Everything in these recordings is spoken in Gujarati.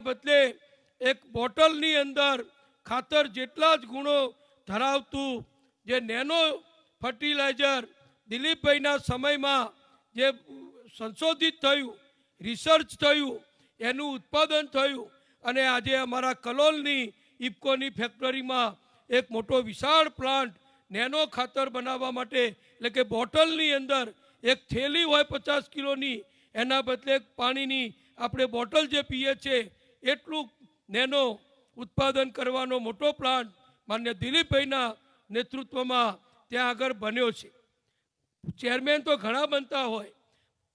बदले एक बोटलनी अंदर खातर जेटला ज गुणो धरावतुं जे नेनो फर्टिलाइजर दिलीपभाईना समयमां जे संशोधित थयुं, रिसर्च थयुं, एनुं उत्पादन थयुं अने आजे अमारा कलोलनी इफकोनी फैक्टरीमां एक मोटो विशाळ प्लांट नेनो खातर बनाववा माटे એટલે કે બોટલની અંદર એક થેલી હોય 50 કિલોની એના બદલે પાણીની આપણે બોટલ જે પીએ છે એટલું નેનો ઉત્પાદન કરવાનો મોટો પ્લાન્ટ માન્ય દિલીપભાઈના નેતૃત્વમાં ત્યાં આગળ બન્યો છે। ચેરમેન તો ઘણા બનતા હોય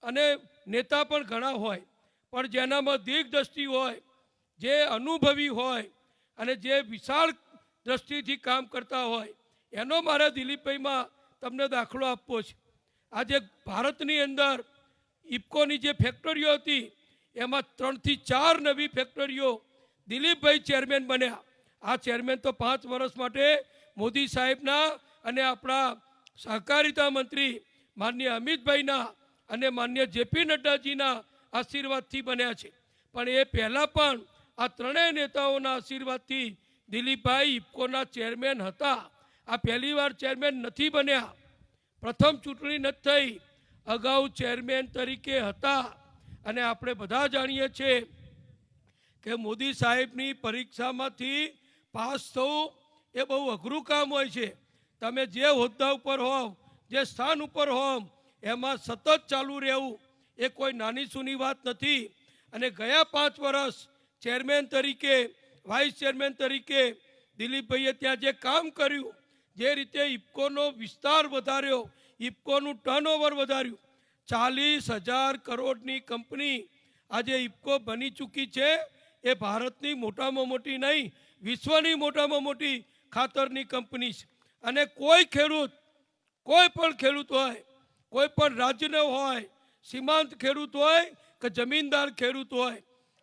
અને નેતા પણ ઘણા હોય, પણ જેનામાં દીર્ઘદ્રષ્ટિ હોય, જે અનુભવી હોય અને જે વિશાળ દ્રષ્ટિથી કામ કરતા હોય એનો મારા દિલીપભાઈમાં તમને દાખલો આપવો છે। આજે ભારતની અંદર ઇફકોની જે ફેક્ટરીઓ હતી એમાં 3 થી 4 નવી ફેક્ટરીઓ દિલીપભાઈ ચેરમેન બન્યા। આ ચેરમેન તો 5 વર્ષ માટે મોદી સાહેબના અને આપણા સહકારિતા મંત્રી માનનીય અમિતભાઈના અને માનનીય જેપી નડ્ડાજીના આશીર્વાદથી બન્યા છે, પણ એ પહેલાં પણ આ ત્રણેય નેતાઓના આશીર્વાદથી દિલીપભાઈ ઇફકોના ચેરમેન હતા। आ पहली वार चेरमेन नहीं बन्या, प्रथम चूंटणी नहीं थई, अगाऊ चेरमेन तरीके हता। अने आपणे बधा जाणीए छे के मोदी साहेबनी परीक्षामांथी पास थवुं ए बहु अघरू काम होय छे। तमे जे होद्दा उपर होव, जे स्थान उपर होव एमां सतत चालू रहेवुं ए कोई नानी सूनी वात नथी। अने गया 5 वर्ष चेरमेन तरीके, वाइस चेरमेन तरीके दिलीपभाईए त्यां जे काम कर्युं, जे रीते इफकोनो विस्तार वधार्यो, इफकोनुं टर्नओवर वधार्युं, 40,000 करोड़नी कंपनी आज इफको बनी चूकी है। ए भारतनी मोटामां मोटी नहीं, विश्वनी मोटामां मोटी खातरनी कंपनी है। अने कोई खेडूत, कोई पण खेडूत होय, कोई पण राज्यनो होय, सीमांत खेडूत होय के जमीनदार खेडूत होय,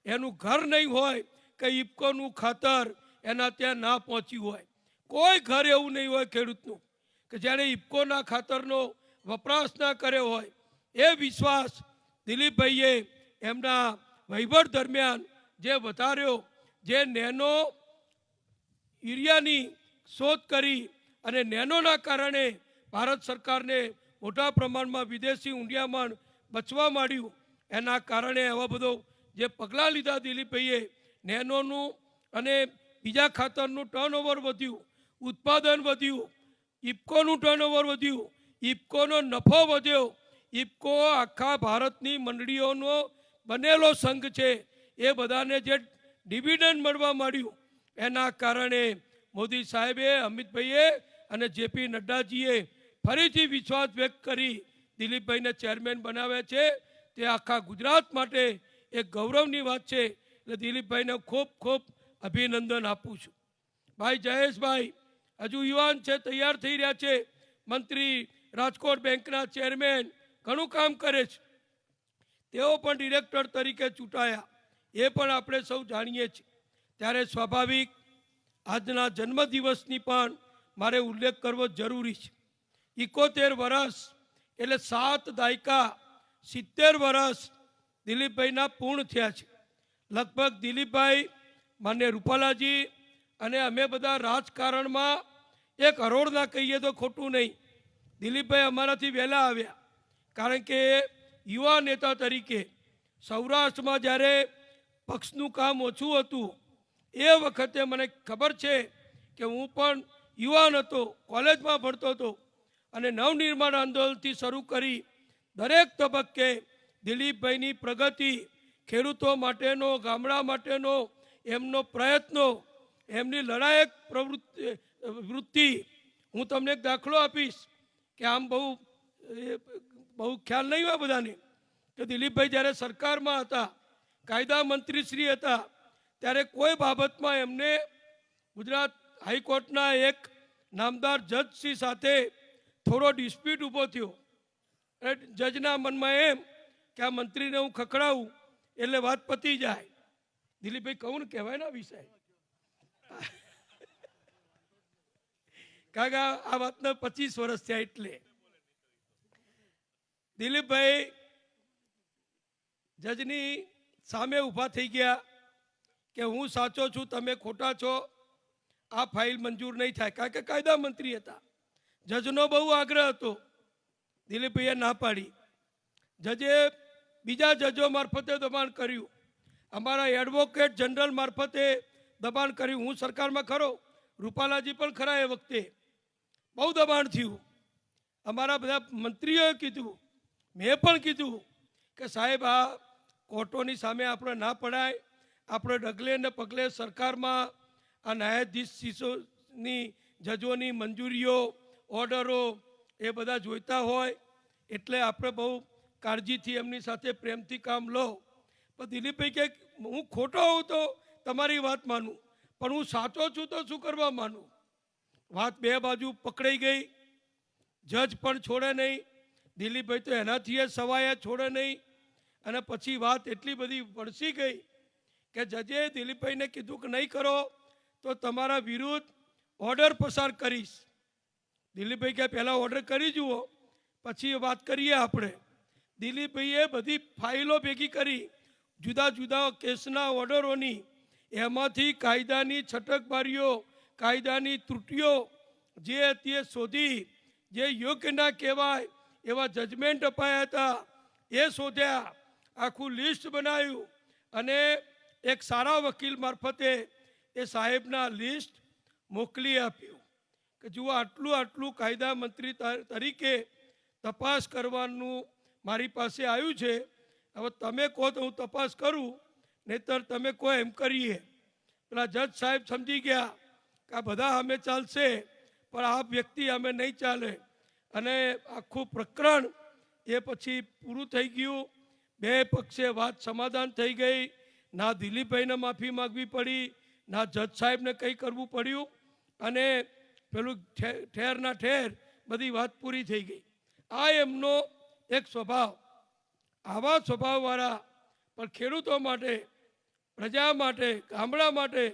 एनुं घर नहीं होय के इफकोनुं खातर एना त्यां ना पहोंच्युं होय। कोई घर एवं नहीं हो खेडूतनु कि जेने इफकोना खातरनो वपराश ना कर्यो होय। ए विश्वास दिलीपभाईए एमना वहीवट दरमियान जे वधार्यो, जे नेनो यूरियानी शोध करी अने नेनोना कारणे भारत सरकार ने मोटा प्रमाणमां विदेशी ऊंडियामण बचवा मांड्युं, एना कारणे एवा बधो जे पगलां लीधा दिलीपभाईए, नेनोनुं अने बीजा खातरनुं टर्नओवर वध्युं, उत्पादन वध्युं, इफकोनुं टर्नओवर वध्युं, इफकोनो नफो वध्यो। इफको आखा भारतनी मंडळीओनो बनेलो संघ छे, ए बधाने जे डिविडन्ड मळवा मांड्युं एना कारणे मोदी साहेबे, अमितभाईए अने जेपी नड्डाजीए फरीथी विश्वास व्यक्त करी दिलीपभाईने चेरमेन बनाव्या छे। ते आखा गुजरात माटे एक गौरवनी वात छे। એટલે દિલીપભાઈને ખૂબ ખૂબ અભિનંદન આપું છું। ભાઈ જયેશભાઈ हजू युवान है, तैयार थी रहा है, मंत्री राजकोट बेंकना चेरमेन घणुं काम करे छे, तेओ पण डिरेक्टर तरीके चूंटाया ए पण आपणे सौ जाणीए छीए। त्यारे स्वाभाविक आजना जन्मदिवसनी पण मारे उल्लेख करवो जरूरी छे। 71 वर्ष एटले 7 दायका 70 वर्ष दिलीपभाईना पूर्ण थया छे। लगभग दिलीपभाई मान्य रूपालाजी अने अमे बधा राजकारण में एक हरोळना कहीए तो खोटू नहीं। दिलीपभाई अमाराथी वहेला आव्या, कारण के युवा नेता तरीके सौराष्ट्र में ज्यारे पक्षनु काम ओछुं हतुं ए वखते मने खबर छे कि हूँ पण युवान हतो, कॉलेज में भणतो हतो अने नवनिर्माण आंदोलनथी शरू करी दरेक तबक्के दिलीपभाईनी प्रगति, खेडूतो माटेनो, गामडा माटेनो एमनो प्रयत्नो, एमनी लड़ायक वृत्ति। हूँ तमने एक दाखलो आपीश कि आम बहु ख्याल नहीं हुआ बधाने कि दिलीपभाई ज्यारे सरकार में हता, कायदा मंत्री श्री हता, त्यारे कोई बाबत में एमने गुजरात हाईकोर्टना एक नामदार जज श्री साथे थोड़ो डिस्प्यूट ऊभो थयो। जजना मन में एम कि आ मंत्री ने हूँ खखड़ाऊँ एटले वात पती जाए। दिलीपभाई कौन कहेवाय ना विषय काका आ बात 25 वर्ष थया एटले दिलीपभाई जजनी सामे ऊभा थई गया કે હું સાચો છું, તમે ખોટા છો, આ ફાઇલ મંજૂર નહીં થાય. કારણ કે કાયદા મંત્રી હતા. જજનો બહુ આગ્રહ હતો, દિલીપભાઈએ ના પાડી. જજે બીજા જજો મારફતે દબાણ કર્યું, અમારા એડવોકેટ જનરલ મારફતે દબાણ કર્યું. હું સરકારમાં ખરો, રૂપાલાજી પણ ખરા, એ વખતે બહુ દબાણ થયું. અમારા બધા મંત્રીઓએ કીધું, મેં પણ કીધું કે સાહેબ આ કોર્ટોની સામે આપણે ના પડાય, આપણે ડગલે ને પગલે સરકારમાં આ ન્યાયાધીશોની જજોની મંજૂરીઓ ઓર્ડરો એ બધા જોઈતા હોય, એટલે આપણે બહુ કાળજીથી એમની સાથે પ્રેમથી કામ લો. પણ દિલીપભાઈ કે હું ખોટો હોઉં તો તમારી વાત માનું, પણ હું સાચો છું તો શું કરવા માનું. વાત બે બાજુ પકડાઈ ગઈ. જજ પણ છોડે નહીં, દિલીપભાઈ તો એનાથી સવાય છોડે નહીં. અને પછી વાત એટલી બધી વળસી ગઈ કે જજે દિલીપભાઈને કીધું કે નહીં કરો તો તમારા વિરુદ્ધ ઓર્ડર પસાર કરીશ. દિલીપભાઈ કે પહેલાં ઓર્ડર કરી જુઓ, પછી વાત કરીએ આપણે. દિલીપભાઈએ બધી ફાઇલો ભેગી કરી, જુદા જુદા કેસના ઓર્ડરોની, એમાંથી કાયદાની છટકબારીઓ, કાયદાની ત્રુટીઓ જે તે શોધી, જે યોગ્ય ના કહેવાય એવા જજમેન્ટ અપાયા હતા એ શોધ્યા, આખું લિસ્ટ બનાવ્યું અને એક સારા વકીલ મારફતે એ સાહેબના લિસ્ટ મોકલી આપ્યું કે જુઓ આટલું આટલું કાયદા મંત્રી તરીકે તપાસ કરવાનું મારી પાસે આવ્યું છે. હવે તમે કહો તો હું તપાસ કરું, નહીતર તમે કહો એમ કરીએ. પેલા જજ સાહેબ સમજી ગયા કે આ બધા અમે ચાલશે, પણ આ વ્યક્તિ અમે નહીં ચાલે. અને આખું પ્રકરણ એ પછી પૂરું થઈ ગયું. બે પક્ષે વાત સમાધાન થઈ ગઈ. ના દિલીપભાઈને માફી માગવી પડી, ના જજ સાહેબને કંઈ કરવું પડ્યું, અને પેલું ઠેરના ઠેર બધી વાત પૂરી થઈ ગઈ. આ એમનો એક સ્વભાવ. આવા સ્વભાવવાળા પણ ખેડૂતો માટે, પ્રજા માટે, ગામડા માટે,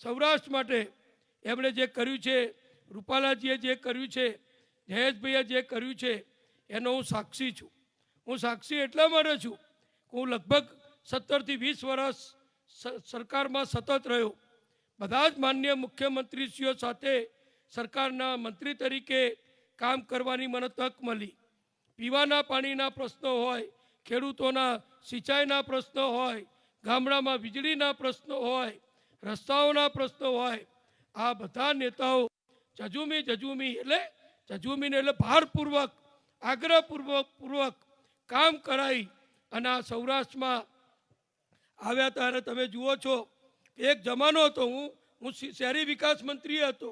સૌરાષ્ટ્ર માટે એમણે જે કર્યું છે, રૂપાલાજીએ જે કર્યું છે, જયેશભાઈએ જે કર્યું છે, એનો હું સાક્ષી છું. હું સાક્ષી એટલા માટે છું કે હું લગભગ 17 થી 20 વર્ષ સરકારમાં સતત રહ્યો. બધા જ માન્ય મુખ્યમંત્રીશ્રીઓ સાથે સરકારના મંત્રી તરીકે કામ કરવાની મને તક મળી. પીવાના પાણીના પ્રશ્નો હોય, ખેડૂતોના સિંચાઈના પ્રશ્નો હોય, ગામડામાં વીજળીના પ્રશ્નો હોય, રસ્તાઓના પ્રશ્નો હોય, આ બધા નેતાઓ જજુમીને એટલે ભારપૂર્વક, આગ્રહપૂર્વક કામ કરાવી અને આ સૌરાષ્ટ્રમાં આવ્યા. ત્યારે તમે જુઓ છો એક જમાનો હતો, હું શહેરી વિકાસ મંત્રી હતો,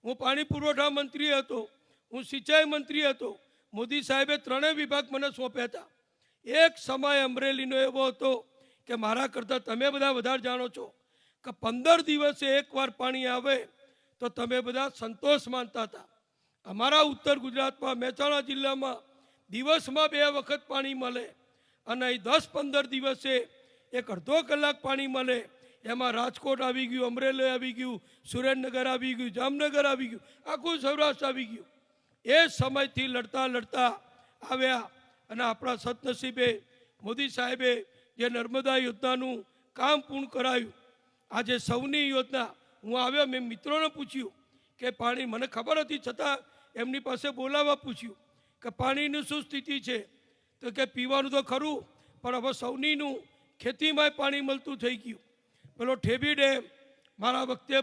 હું પાણી પુરવઠા મંત્રી હતો, હું સિંચાઈ મંત્રી હતો. મોદી સાહેબે 3 વિભાગ મને સોંપ્યા હતા. એક સમય અમરેલીનો એવો હતો કે મારા કરતાં તમે બધા વધારે જાણો છો કે 15 દિવસે એકવાર પાણી આવે તો તમે બધા સંતોષ માનતા હતા. અમારા ઉત્તર ગુજરાતમાં મહેસાણા જિલ્લામાં દિવસમાં 2 વખત પાણી મળે, અને 10-15 દિવસે એક અડધો કલાક પાણી મળે. એમાં રાજકોટ આવી ગયું, અમરેલી આવી ગયું, સુરેન્દ્રનગર આવી ગયું, જામનગર આવી ગયું, આખું સૌરાષ્ટ્ર આવી ગયું. એ સમયથી લડતા લડતા આવ્યા અને આપણા સદનસીબે મોદી સાહેબે જે નર્મદા યોજનાનું કામ પૂર્ણ કરાયું. આજે સૌની યોજના, હું આવ્યો, મેં મિત્રોને પૂછ્યું કે પાણી, મને ખબર હતી છતાં એમની પાસે બોલાવવા પૂછ્યું કે પાણીની શું સ્થિતિ છે. તો કે પીવાનું તો ખરું, પણ હવે સૌનીનું ખેતીમાંય પાણી મળતું થઈ ગયું. પેલો ઠેબી ડેમ મારા વખતે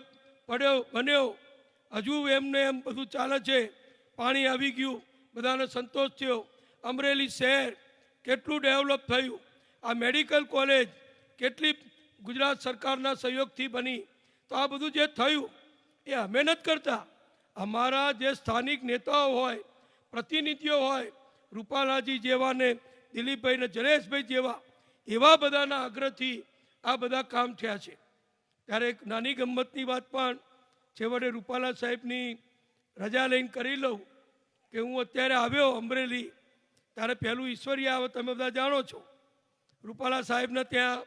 બન્યો, હજુ એમને એમ બધું ચાલે છે. પાણી આવી ગયું, બધાને સંતોષ થયો. અમરેલી શહેર કેટલું ડેવલપ થયું. આ મેડિકલ કોલેજ કેટલી ગુજરાત સરકારના સહયોગથી બની. તો આ બધું જે થયું એ અમે નથી કરતા, અમારા જે સ્થાનિક નેતાઓ હોય, પ્રતિનિધિઓ હોય, રૂપાલાજી જેવા ને દિલીપભાઈ ને જયેશભાઈ જેવા, એવા બધાના આગ્રહથી આ બધા કામ થયા છે. ત્યારે એક નાની ગમ્મતની વાત પણ છેવટે રૂપાલા સાહેબની રજા લઈને કરી લઉં કે હું અત્યારે આવ્યો અમરેલી, ત્યારે પહેલું ઈશ્વરીય આવે, તમે બધા જાણો છો. રૂપાલા સાહેબને ત્યાં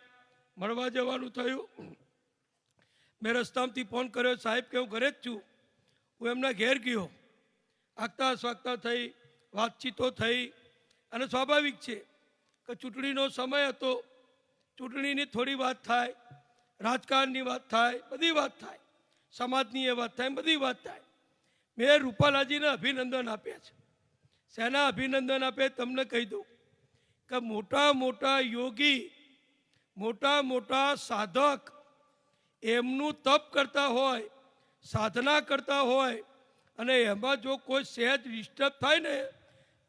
મળવા જવાનું થયું. મેં રસ્તામાંથી ફોન કર્યો, સાહેબ કે હું ઘરે જ છું. હું એમના ઘેર ગયો. આગતા સ્વાગતા થઈ, વાતચીતો થઈ, અને સ્વાભાવિક છે કે ચૂંટણીનો સમય હતો, ચૂંટણીની થોડી વાત થાય. રાજકારણની વાત થાય, બધી વાત થાય, સમાજની એ વાત થાય, બધી વાત થાય. મેં રૂપાલાજીને અભિનંદન આપ્યા છે. શેના અભિનંદન આપે તમને કહી દઉં કે મોટા મોટા યોગી, મોટા મોટા સાધક એમનું તપ કરતા હોય, સાધના કરતા હોય અને એમાં જો કોઈ સહેજ ડિસ્ટર્બ થાય ને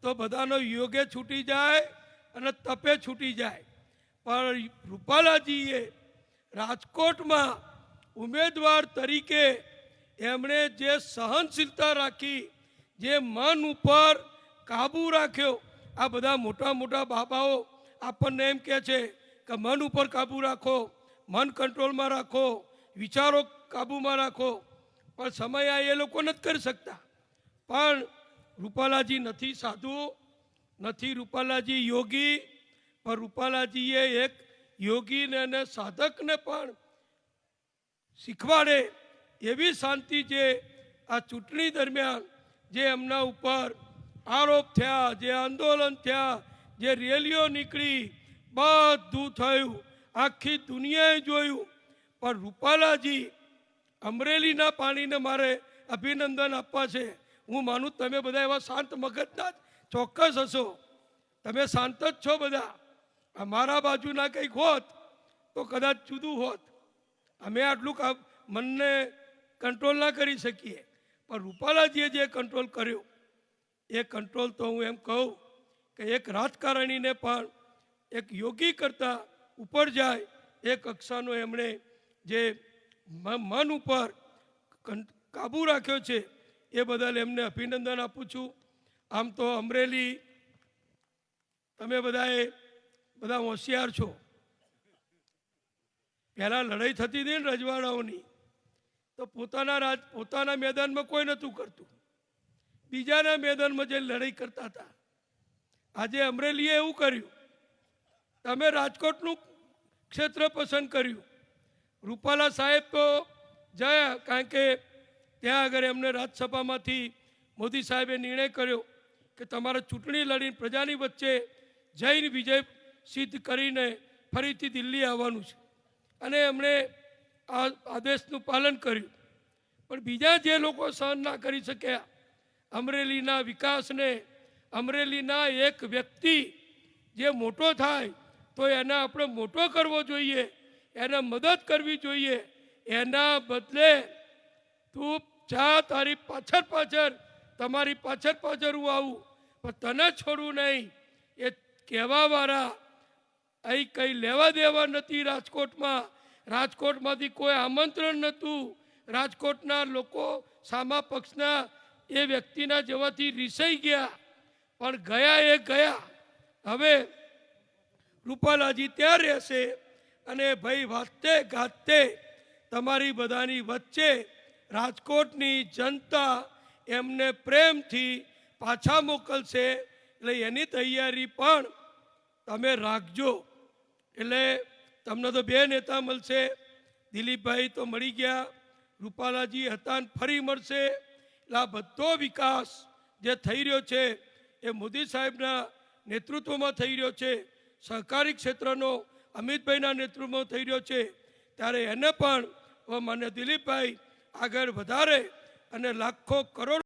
તો બધાનો યોગે છૂટી જાય અને તપે છૂટી જાય. પણ રૂપાલાજીએ રાજકોટમાં ઉમેદવાર તરીકે એમણે જે સહનશીલતા રાખી, જે મન ઉપર કાબૂ રાખ્યો. આ બધા મોટા મોટા બાબાઓ આપણને એમ કહે છે કે મન ઉપર કાબૂ રાખો, મન કંટ્રોલમાં રાખો, વિચારો કાબૂમાં રાખો, પણ સમય આ એ લોકો નથી કરી શકતા. પણ રૂપાલાજી નથી સાધુ, નથી રૂપાલાજી યોગી, પણ રૂપાલાજીએ એક યોગીને અને સાધકને પણ શીખવાડે એવી શાંતિ જે આ ચૂંટણી દરમિયાન જે એમના ઉપર આરોપ થયા, જે આંદોલન થયા, જે રેલીઓ નીકળી, બધું થયું, આખી દુનિયાએ જોયું. પણ રૂપાલાજી અમરેલીના પાણીને મારે અભિનંદન આપવા છે. હું માનું તમે બધા એવા શાંત મગજના ચોક્કસ હશો, તમે શાંત જ છો બધા. અમારા બાજુના કંઈક હોત તો કદાચ જુદું હોત. અમે આટલું મનને કંટ્રોલ ના કરી શકીએ, પણ રૂપાલાજીએ જે કંટ્રોલ કર્યો એ કંટ્રોલ તો હું એમ કહું કે એક રાજકારણીને પણ એક યોગી કરતાં ઉપર જાય એ કક્ષાનો એમણે જે મન ઉપર કાબૂ રાખ્યો છે એ બદલ એમને અભિનંદન આપું છું. આમ તો અમરેલી તમે બધા હોશિયાર છો. પહેલાં લડાઈ થતી હતી ને રજવાડાઓની, તો પોતાના મેદાનમાં કોઈ નહોતું કરતું, બીજાના મેદાનમાં જે લડાઈ કરતા હતા. આજે અમરેલીએ એવું કર્યું, તમે રાજકોટનું ક્ષેત્ર પસંદ કર્યું. રૂપાલા સાહેબ તો જયા, કારણ કે ત્યાં આગળ એમને રાજ્યસભામાંથી મોદી સાહેબે નિર્ણય કર્યો કે તમારે ચૂંટણી લડીને પ્રજાની વચ્ચે જઈને વિજય સિદ્ધ કરીને ફરીથી દિલ્હી આવવાનું છે, અને એમણે આ આદેશનું પાલન કર્યું. પણ બીજા જે લોકો સહન ના કરી શક્યા અમરેલીના વિકાસને, અમરેલીના એક વ્યક્તિ જે મોટો થાય તો એને આપણે મોટો કરવો જોઈએ, એને મદદ કરવી જોઈએ. એના બદલે તું જા, તારી પાછળ તમારી પાછળ હું આવું, પણ તને છોડવું નહીં. એ કહેવાવાળા અહીં કંઈ લેવા દેવા નથી. રાજકોટમાંથી કોઈ આમંત્રણ નહોતું. રાજકોટના લોકો સામા પક્ષના એ વ્યક્તિના જવાથી રીસાઈ ગયા, પણ ગયા એ ગયા. હવે રૂપાલાજી ત્યાં રહેશે અને ભાઈ વાતે ગાતે તમારી બધાની વચ્ચે રાજકોટની જનતા એમને પ્રેમથી પાછા મોકલશે. એટલે એની તૈયારી પણ તમે રાખજો. એટલે તમને તો બે નેતા મળશે. દિલીપભાઈ તો મળી ગયા, રૂપાલાજી હતા ને ફરી મળશે. એટલે આ બધો વિકાસ જે થઈ રહ્યો છે એ મોદી સાહેબના નેતૃત્વમાં થઈ રહ્યો છે, સહકારી ક્ષેત્રનો અમિતભાઈના નેતૃત્વમાં થઈ રહ્યો છે. ત્યારે એને પણ માન્ય દિલીપભાઈ આગળ વધારે અને લાખો કરોડ